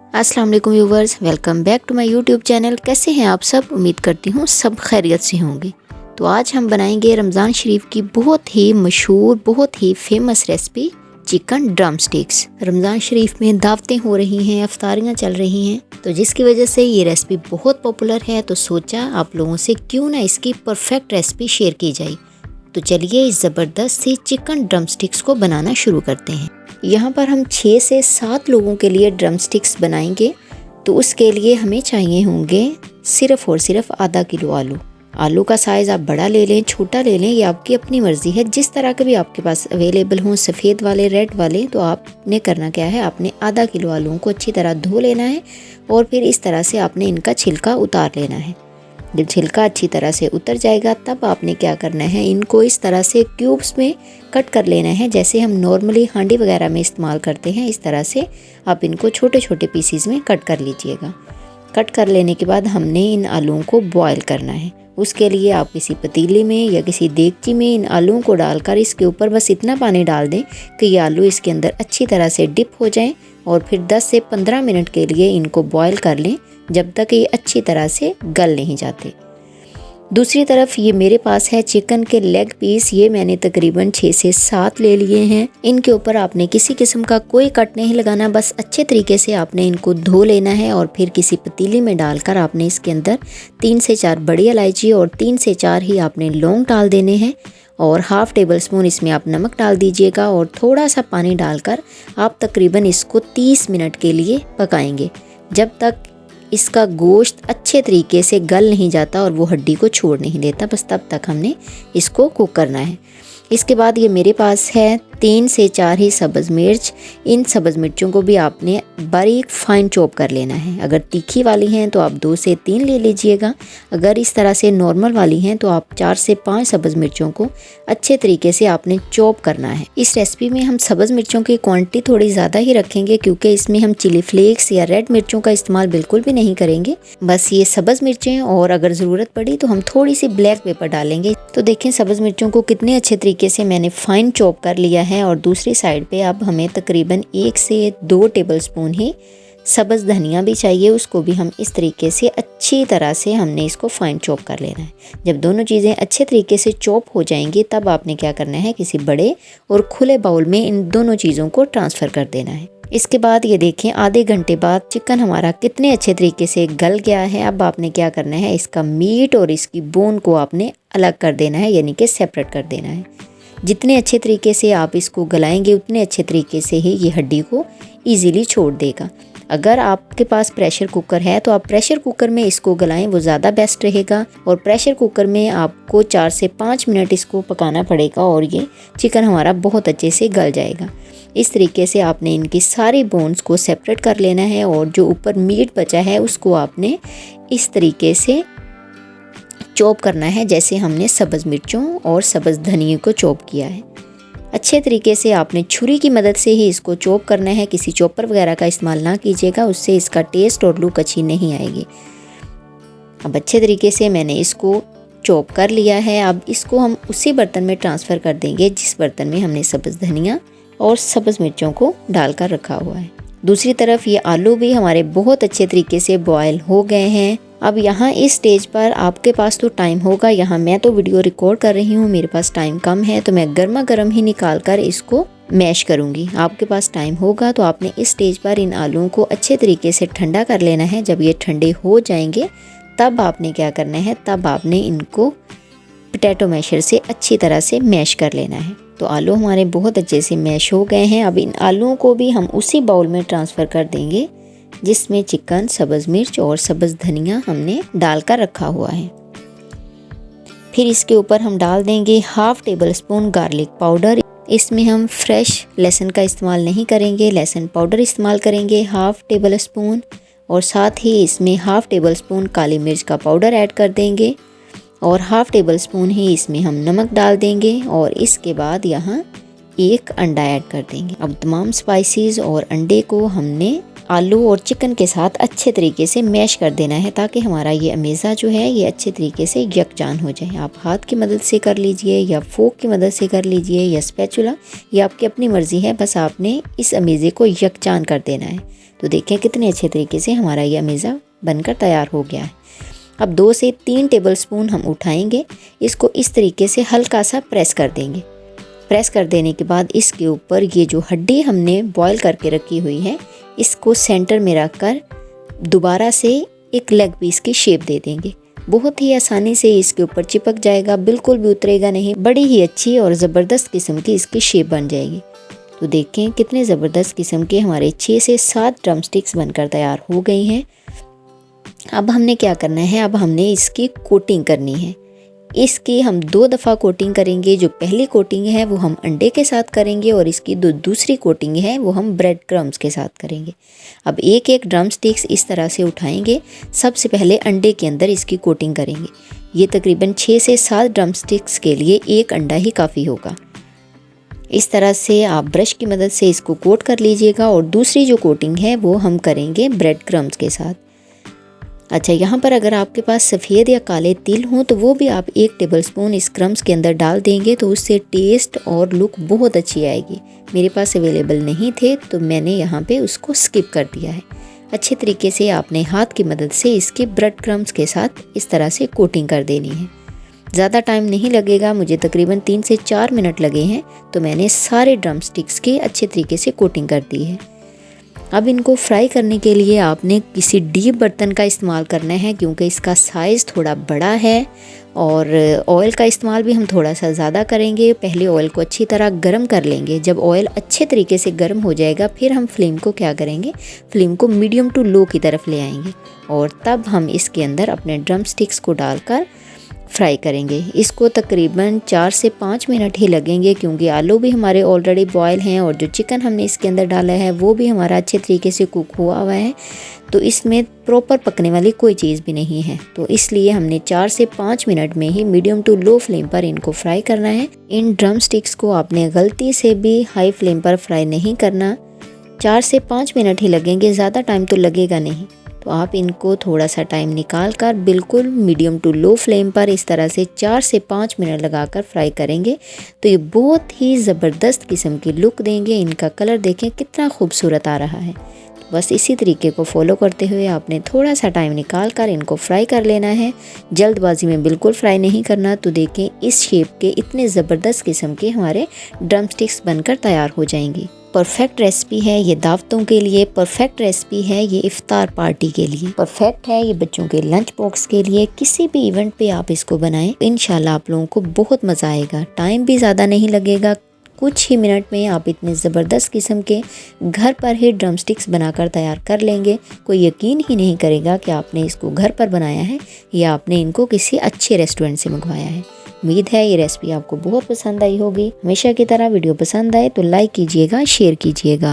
अस्सलाम वालेकुम viewers, welcome back to my YouTube channel. कैसे हैं आप सब? उम्मीद करती हूँ सब खैरियत से होंगे। तो आज हम बनाएंगे रमज़ान शरीफ की बहुत ही मशहूर, बहुत ही famous recipe chicken drumsticks. Ramzan Sharif में दावतें हो रही हैं, अफ्तारियाँ चल रही हैं, तो जिसकी वजह से ये रेसिपी बहुत पॉपुलर है। तो सोचा आप लोगों से क्यों ना इसकी परफेक्ट रेसिपी शेयर की जाए। तो चलिए इस ज़बरदस्त सी चिकन ड्रम स्टिक्स को बनाना शुरू करते हैं। यहाँ पर हम 6 से 7 लोगों के लिए ड्रम स्टिक्स बनाएंगे। तो उसके लिए हमें चाहिए होंगे सिर्फ़ और सिर्फ आधा किलो आलू। आलू का साइज़ आप बड़ा ले लें, छोटा ले लें, ये आपकी अपनी मर्ज़ी है। जिस तरह के भी आपके पास अवेलेबल हों, सफ़ेद वाले, रेड वाले, तो आपने करना क्या है, आपने आधा किलो आलूओं को अच्छी तरह धो लेना है और फिर इस तरह से आपने इनका छिलका उतार लेना है। जब छिलका अच्छी तरह से उतर जाएगा तब आपने क्या करना है, इनको इस तरह से क्यूब्स में कट कर लेना है, जैसे हम नॉर्मली हांडी वगैरह में इस्तेमाल करते हैं। इस तरह से आप इनको छोटे छोटे पीसीज में कट कर लीजिएगा। कट कर लेने के बाद हमने इन आलूओं को बॉयल करना है। उसके लिए आप किसी पतीले में या किसी देगची में इन आलूओं को डालकर इसके ऊपर बस इतना पानी डाल दें कि ये आलू इसके अंदर अच्छी तरह से डिप हो जाएं और फिर 10 से 15 मिनट के लिए इनको बॉयल कर लें, जब तक ये अच्छी तरह से गल नहीं जाते। दूसरी तरफ ये मेरे पास है चिकन के लेग पीस। ये मैंने तकरीबन 6 से 7 ले लिए हैं। इनके ऊपर आपने किसी किस्म का कोई कट नहीं लगाना, बस अच्छे तरीके से आपने इनको धो लेना है और फिर किसी पतीले में डालकर आपने इसके अंदर 3 से 4 बड़ी इलायची और 3 से 4 ही आपने लौंग डाल देने हैं और हाफ़ टेबल स्पून इसमें आप नमक डाल दीजिएगा और थोड़ा सा पानी डालकर आप तकरीबन इसको 30 मिनट के लिए पकाएंगे, जब तक इसका गोश्त अच्छे तरीके से गल नहीं जाता और वो हड्डी को छोड़ नहीं देता। बस तब तक हमने इसको कुक करना है। इसके बाद ये मेरे पास है 3 से 4 ही सब्ज़ मिर्च। इन सब्ज़ मिर्चों को भी आपने बारीक फाइन चॉप कर लेना है। अगर तीखी वाली हैं तो आप 2 से 3 ले लीजिएगा। अगर इस तरह से नॉर्मल वाली हैं तो आप 4 से 5 सब्ज़ मिर्चों को अच्छे तरीके से आपने चॉप करना है। इस रेसिपी में हम सब्ज़ मिर्चों की क्वांटिटी थोड़ी ज़्यादा ही रखेंगे, क्योंकि इसमें हम चिली फ्लेक्स या रेड मिर्चों का इस्तेमाल बिल्कुल भी नहीं करेंगे। बस ये सब्ज़ मिर्चें, और अगर ज़रूरत पड़ी तो हम थोड़ी सी ब्लैक पेपर डालेंगे। तो देखें सब्ज़ मिर्चों को कितने अच्छे तरीके से मैंने फाइन चॉप कर लिया है। और दूसरी साइड पे अब हमें तकरीबन 1 से 2 टेबलस्पून ही सब्ज़ धनिया भी चाहिए। उसको भी हम इस तरीके से अच्छी तरह से हमने इसको फाइन चॉप कर लेना है। जब दोनों चीज़ें अच्छे तरीके से चॉप हो जाएंगी तब आपने क्या करना है, किसी बड़े और खुले बाउल में इन दोनों चीज़ों को ट्रांसफ़र कर देना है। इसके बाद ये देखें आधे घंटे बाद चिकन हमारा कितने अच्छे तरीके से गल गया है। अब आपने क्या करना है, इसका मीट और इसकी बोन को आपने अलग कर देना है, यानी कि सेपरेट कर देना है। जितने अच्छे तरीके से आप इसको गलाएंगे उतने अच्छे तरीके से ही ये हड्डी को ईज़िली छोड़ देगा। अगर आपके पास प्रेशर कुकर है तो आप प्रेशर कुकर में इसको गलाएं, वो ज़्यादा बेस्ट रहेगा। और प्रेशर कुकर में आपको 4 से 5 मिनट इसको पकाना पड़ेगा और ये चिकन हमारा बहुत अच्छे से गल जाएगा। इस तरीके से आपने इनकी सारी बोन्स को सेपरेट कर लेना है और जो ऊपर मीट बचा है उसको आपने इस तरीके से चॉप करना है, जैसे हमने सब्ज़ मिर्चों और सब्ज़ धनिए को चॉप किया है। अच्छे तरीके से आपने छुरी की मदद से ही इसको चॉप करना है, किसी चॉपर वगैरह का इस्तेमाल ना कीजिएगा, उससे इसका टेस्ट और लुक अच्छी नहीं आएगी। अब अच्छे तरीके से मैंने इसको चॉप कर लिया है। अब इसको हम उसी बर्तन में ट्रांसफ़र कर देंगे जिस बर्तन में हमने सब्ज़ धनिया और सब्ज़ मिर्चों को डालकर रखा हुआ है। दूसरी तरफ ये आलू भी हमारे बहुत अच्छे तरीके से बॉयल हो गए हैं। अब यहाँ इस स्टेज पर आपके पास तो टाइम होगा, यहाँ मैं तो वीडियो रिकॉर्ड कर रही हूँ, मेरे पास टाइम कम है, तो मैं गर्मा गर्म ही निकाल कर इसको मैश करूँगी। आपके पास टाइम होगा तो आपने इस स्टेज पर इन आलूओं को अच्छे तरीके से ठंडा कर लेना है। जब ये ठंडे हो जाएंगे तब आपने क्या करना है, तब आपने इनको पोटैटो मैशर से अच्छी तरह से मैश कर लेना है। तो आलू हमारे बहुत अच्छे से मैश हो गए हैं। अब इन आलूओं को भी हम उसी बाउल में ट्रांसफ़र कर देंगे जिसमें चिकन, सब्ज़ मिर्च और सब्ज़ धनिया हमने डालकर रखा हुआ है। फिर इसके ऊपर हम डाल देंगे half table spoon garlic powder. इसमें हम फ्रेश लहसुन का इस्तेमाल नहीं करेंगे, लहसुन पाउडर इस्तेमाल करेंगे हाफ़ टेबल स्पून। और साथ ही इसमें हाफ़ टेबल स्पून काली मिर्च का पाउडर ऐड कर देंगे और हाफ़ टेबल स्पून ही इसमें हम नमक डाल देंगे। और इसके बाद यहाँ 1 अंडा ऐड कर देंगे। अब तमाम स्पाइसेस और अंडे को हमने आलू और चिकन के साथ अच्छे तरीके से मैश कर देना है, ताकि हमारा ये अमेज़ा जो है ये अच्छे तरीके से यकजान हो जाए। आप हाथ की मदद से कर लीजिए या फोक की मदद से कर लीजिए या स्पैचुला, ये आपकी अपनी मर्ज़ी है। बस आपने इस अमेज़े को यकजान कर देना है। तो देखें कितने अच्छे तरीके से हमारा ये अमेज़ा बनकर तैयार हो गया है। अब 2 से 3 टेबलस्पून हम उठाएंगे, इसको इस तरीके से हल्का सा प्रेस कर देंगे। प्रेस कर देने के बाद इसके ऊपर ये जो हड्डी हमने बॉईल करके रखी हुई है, इसको सेंटर में रख कर दोबारा से एक लेग पीस की शेप दे देंगे। बहुत ही आसानी से इसके ऊपर चिपक जाएगा, बिल्कुल भी उतरेगा नहीं। बड़ी ही अच्छी और ज़बरदस्त किस्म की इसकी शेप बन जाएगी। तो देखें कितने ज़बरदस्त किस्म के हमारे 6 से 7 ड्रम स्टिक्स बनकर तैयार हो गई हैं। अब हमने क्या करना है, अब हमने इसकी कोटिंग करनी है। इसकी हम 2 दफ़ा कोटिंग करेंगे। जो पहली कोटिंग है वो हम अंडे के साथ करेंगे और इसकी दूसरी कोटिंग है वो हम ब्रेड क्रम्स के साथ करेंगे। अब एक एक ड्रम स्टिक्स इस तरह से उठाएंगे। सबसे पहले अंडे के अंदर इसकी कोटिंग करेंगे। ये तकरीबन 6 से 7 ड्रम स्टिक्स के लिए एक अंडा ही काफ़ी होगा। इस तरह से आप ब्रश की मदद से इसको कोट कर लीजिएगा और दूसरी जो कोटिंग है वो हम करेंगे ब्रेड क्रम्स के साथ। अच्छा, यहाँ पर अगर आपके पास सफ़ेद या काले तिल हों तो वो भी आप 1 टेबलस्पून इस क्रम्स के अंदर डाल देंगे, तो उससे टेस्ट और लुक बहुत अच्छी आएगी। मेरे पास अवेलेबल नहीं थे तो मैंने यहाँ पे उसको स्किप कर दिया है। अच्छे तरीके से आपने हाथ की मदद से इसके ब्रेड क्रम्स के साथ इस तरह से कोटिंग कर देनी है। ज़्यादा टाइम नहीं लगेगा, मुझे तकरीबन 3 से 4 मिनट लगे हैं, तो मैंने सारे ड्रम स्टिक्स की अच्छे तरीके से कोटिंग कर दी है। अब इनको फ्राई करने के लिए आपने किसी डीप बर्तन का इस्तेमाल करना है, क्योंकि इसका साइज़ थोड़ा बड़ा है और ऑयल का इस्तेमाल भी हम थोड़ा सा ज़्यादा करेंगे। पहले ऑयल को अच्छी तरह गर्म कर लेंगे। जब ऑयल अच्छे तरीके से गर्म हो जाएगा फिर हम फ्लेम को क्या करेंगे, फ्लेम को मीडियम टू लो की तरफ ले आएंगे और तब हम इसके अंदर अपने ड्रम स्टिक्स को डालकर फ्राई करेंगे। इसको तकरीबन 4 से 5 मिनट ही लगेंगे, क्योंकि आलू भी हमारे ऑलरेडी बॉयल हैं और जो चिकन हमने इसके अंदर डाला है वो भी हमारा अच्छे तरीके से कुक हुआ हुआ है। तो इसमें प्रॉपर पकने वाली कोई चीज़ भी नहीं है, तो इसलिए हमने 4 से 5 मिनट में ही मीडियम टू लो फ्लेम पर इनको फ्राई करना है। इन ड्रम स्टिक्स को आपने गलती से भी हाई फ्लेम पर फ्राई नहीं करना। 4 से 5 मिनट ही लगेंगे, ज़्यादा टाइम तो लगेगा नहीं। तो आप इनको थोड़ा सा टाइम निकाल कर बिल्कुल मीडियम टू लो फ्लेम पर इस तरह से 4 से 5 मिनट लगाकर फ्राई करेंगे तो ये बहुत ही ज़बरदस्त किस्म की लुक देंगे। इनका कलर देखें कितना खूबसूरत आ रहा है। बस इसी तरीके को फॉलो करते हुए आपने थोड़ा सा टाइम निकाल कर इनको फ्राई कर लेना है। जल्दबाजी में बिल्कुल फ्राई नहीं करना। तो देखें इस शेप के इतने ज़बरदस्त किस्म के हमारे ड्रम स्टिक्स बनकर तैयार हो जाएंगी। परफेक्ट रेसिपी है ये दावतों के लिए, परफेक्ट रेसिपी है ये इफ्तार पार्टी के लिए, परफेक्ट है ये बच्चों के लंच बॉक्स के लिए। किसी भी इवेंट पे आप इसको बनाएं, इंशाल्लाह आप लोगों को बहुत मज़ा आएगा। टाइम भी ज़्यादा नहीं लगेगा, कुछ ही मिनट में आप इतने ज़बरदस्त किस्म के घर पर ही ड्रम स्टिक्स बनाकर तैयार कर लेंगे। कोई यकीन ही नहीं करेगा कि आपने इसको घर पर बनाया है या आपने इनको किसी अच्छे रेस्टोरेंट से मंगवाया है। उम्मीद है ये रेसिपी आपको बहुत पसंद आई होगी। हमेशा की तरह वीडियो पसंद आए तो लाइक कीजिएगा, शेयर कीजिएगा।